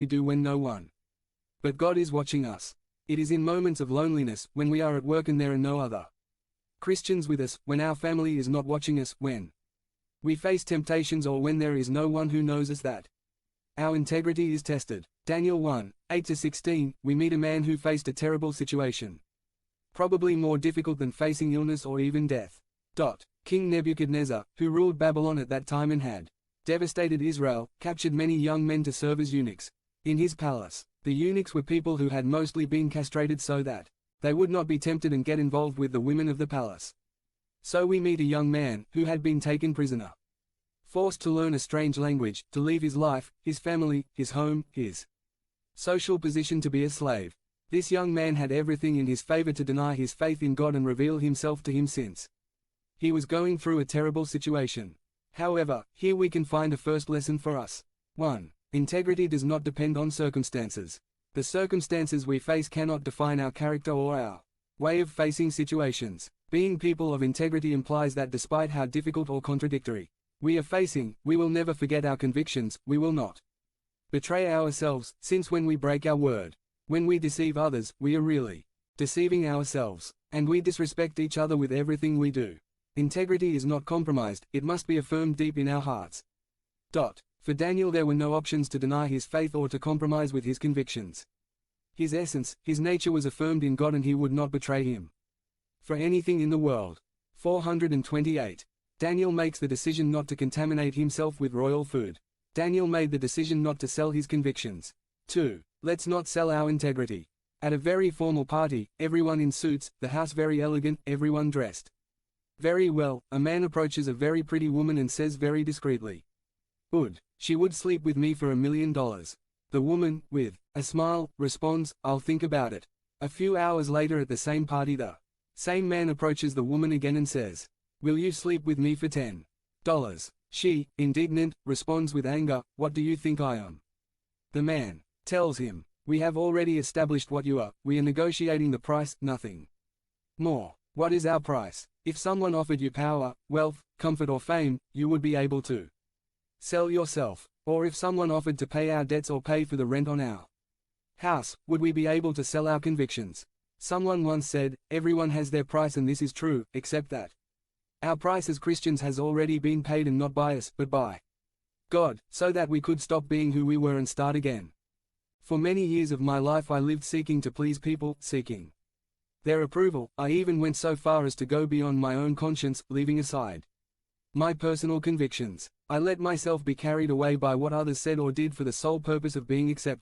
we do when no one but God is watching us. It is in moments of loneliness, when we are at work and there are no other Christians with us, when our family is not watching us, when we face temptations, or when there is no one who knows us, that our integrity is tested. Daniel 1:8-16, we meet a man who faced a terrible situation, probably more difficult than facing illness or even death. King Nebuchadnezzar, who ruled Babylon at that time and had devastated Israel, captured many young men to serve as eunuchs in his palace. The eunuchs were people who had mostly been castrated so that they would not be tempted and get involved with the women of the palace. So we meet a young man who had been taken prisoner, forced to learn a strange language, to leave his life, his family, his home, his social position to be a slave. This young man had everything in his favor to deny his faith in God and reveal himself to him, since he was going through a terrible situation. However, here we can find a first lesson for us. 1. Integrity does not depend on circumstances. The circumstances we face cannot define our character or our way of facing situations. Being people of integrity implies that despite how difficult or contradictory we are facing, we will never forget our convictions, we will not betray ourselves, since when we break our word, when we deceive others, we are really deceiving ourselves, and we disrespect each other with everything we do. Integrity is not compromised, it must be affirmed deep in our hearts. For Daniel, there were no options to deny his faith or to compromise with his convictions. His essence, his nature was affirmed in God, and he would not betray him for anything in the world. 428. Daniel makes the decision not to contaminate himself with royal food. Daniel made the decision not to sell his convictions. 2. Let's not sell our integrity. At a very formal party, everyone in suits, the house very elegant, everyone dressed very well, a man approaches a very pretty woman and says very discreetly, she would sleep with me for $1 million. The woman, with a smile, responds, I'll think about it. A few hours later at the same party, the same man approaches the woman again and says, will you sleep with me for $10? She, indignant, responds with anger, what do you think I am? The man tells him, we have already established what you are, we are negotiating the price, nothing more. What is our price? If someone offered you power, wealth, comfort or fame, you would be able to sell yourself. Or if someone offered to pay our debts or pay for the rent on our house, would we be able to sell our convictions? Someone once said, everyone has their price, and this is true, except that our price as Christians has already been paid, and not by us, but by God, so that we could stop being who we were and start again. For many years of my life I lived seeking to please people, seeking their approval. I even went so far as to go beyond my own conscience, leaving aside my personal convictions. I let myself be carried away by what others said or did for the sole purpose of being accepted.